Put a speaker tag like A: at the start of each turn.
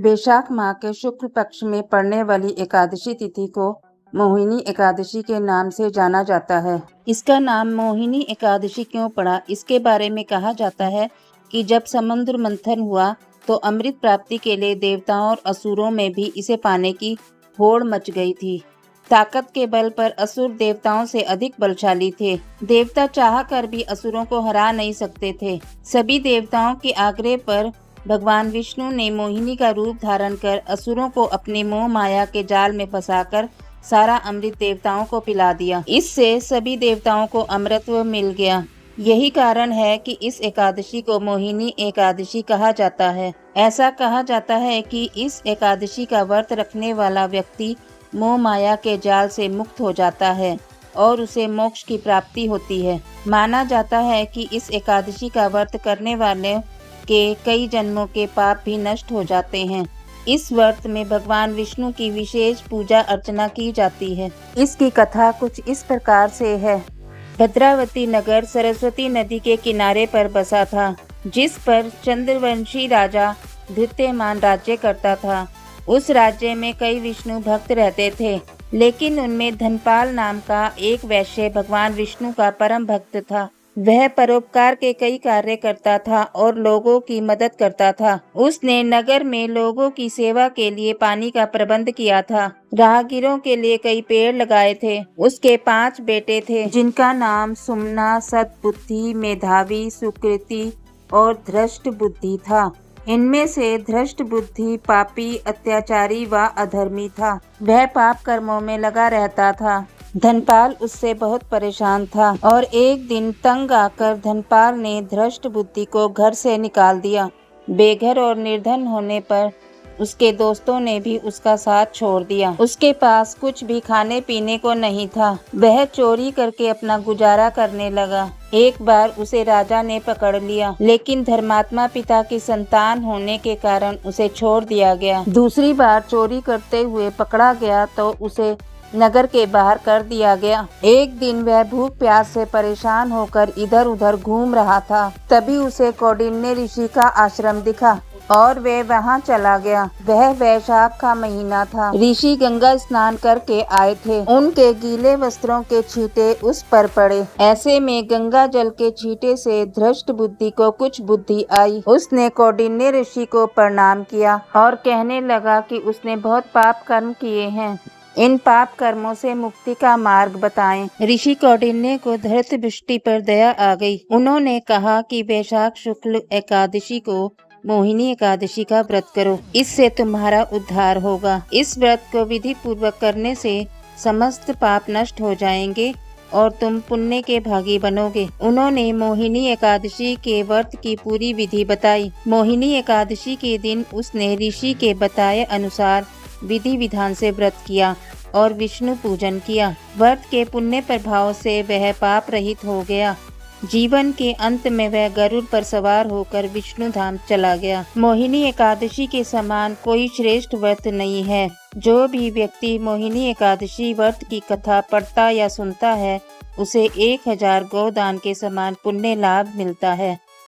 A: वैशाख माह के शुक्ल पक्ष में पड़ने वाली एकादशी तिथि को मोहिनी एकादशी के नाम से जाना जाता है। इसका नाम मोहिनी एकादशी क्यों पड़ा, इसके बारे में कहा जाता है कि जब समुद्र मंथन हुआ तो अमृत प्राप्ति के लिए देवताओं और असुरों में भी इसे पाने की होड़ मच गई थी। ताकत के बल पर असुर देवताओं से अधिक बलशाली थे। देवता चाह कर भी असुरों को हरा नहीं सकते थे। सभी देवताओं के आग्रह पर भगवान विष्णु ने मोहिनी का रूप धारण कर असुरों को अपने मोह माया के जाल में फंसाकर सारा अमृत देवताओं को पिला दिया। इससे सभी देवताओं को अमृतत्व मिल गया। यही कारण है कि इस एकादशी को मोहिनी एकादशी कहा जाता है। ऐसा कहा जाता है कि इस एकादशी का व्रत रखने वाला व्यक्ति मोह माया के जाल से मुक्त हो जाता है और उसे मोक्ष की प्राप्ति होती है। माना जाता है कि इस एकादशी का व्रत करने वाले के कई जन्मों के पाप भी नष्ट हो जाते हैं। इस व्रत में भगवान विष्णु की विशेष पूजा अर्चना की जाती है। इसकी कथा कुछ इस प्रकार से है। भद्रावती नगर सरस्वती नदी के किनारे पर बसा था, जिस पर चंद्रवंशी राजा धृत्यमान राज्य करता था। उस राज्य में कई विष्णु भक्त रहते थे, लेकिन उनमें धनपाल नाम का एक वैश्य भगवान विष्णु का परम भक्त था। वह परोपकार के कई कार्य करता था और लोगों की मदद करता था। उसने नगर में लोगों की सेवा के लिए पानी का प्रबंध किया था। राहगीरों के लिए कई पेड़ लगाए थे। उसके 5 बेटे थे, जिनका नाम सुमना, सद्बुद्धि, मेधावी, सुकृति और धृष्ट बुद्धि था। इनमें से धृष्ट बुद्धि पापी, अत्याचारी व अधर्मी था। वह पाप कर्मों में लगा रहता था। धनपाल उससे बहुत परेशान था और एक दिन तंग आकर धनपाल ने धृष्ट बुद्धि को घर से निकाल दिया। बेघर और निर्धन होने पर उसके दोस्तों ने भी उसका साथ छोड़ दिया। उसके पास कुछ भी खाने पीने को नहीं था। वह चोरी करके अपना गुजारा करने लगा। एक बार उसे राजा ने पकड़ लिया, लेकिन धर्मात्मा पिता की संतान होने के कारण उसे छोड़ दिया गया। दूसरी बार चोरी करते हुए पकड़ा गया तो उसे नगर के बाहर कर दिया गया। एक दिन वह भूख प्यास से परेशान होकर इधर उधर घूम रहा था। तभी उसे कौंडिन्य ऋषि का आश्रम दिखा और वह वहां चला गया। वह वैशाख का महीना था। ऋषि गंगा स्नान करके आए थे। उनके गीले वस्त्रों के छींटे उस पर पड़े। ऐसे में गंगा जल के छींटे से धृष्ट बुद्धि को कुछ बुद्धि आई। उसने कौंडिन्य ऋषि को प्रणाम किया और कहने लगा कि उसने बहुत पाप कर्म किए हैं। इन पाप कर्मों से मुक्ति का मार्ग बताएं। ऋषि कौंडिन्य को धृत दृष्टि पर दया आ गई। उन्होंने कहा कि वैशाख शुक्ल एकादशी को मोहिनी एकादशी का व्रत करो, इससे तुम्हारा उद्धार होगा। इस व्रत को विधि पूर्वक करने से समस्त पाप नष्ट हो जाएंगे और तुम पुण्य के भागी बनोगे। उन्होंने मोहिनी एकादशी के व्रत की पूरी विधि बताई। मोहिनी एकादशी के दिन उसने ऋषि के बताए अनुसार विधि विधान से व्रत किया और विष्णु पूजन किया। व्रत के पुण्य प्रभाव से वह पाप रहित हो गया। जीवन के अंत में वह गरुड़ पर सवार होकर विष्णु धाम चला गया। मोहिनी एकादशी के समान कोई श्रेष्ठ व्रत नहीं है। जो भी व्यक्ति मोहिनी एकादशी व्रत की कथा पढ़ता या सुनता है, उसे 1000 गोदान के समान पुण्य लाभ मिलता है।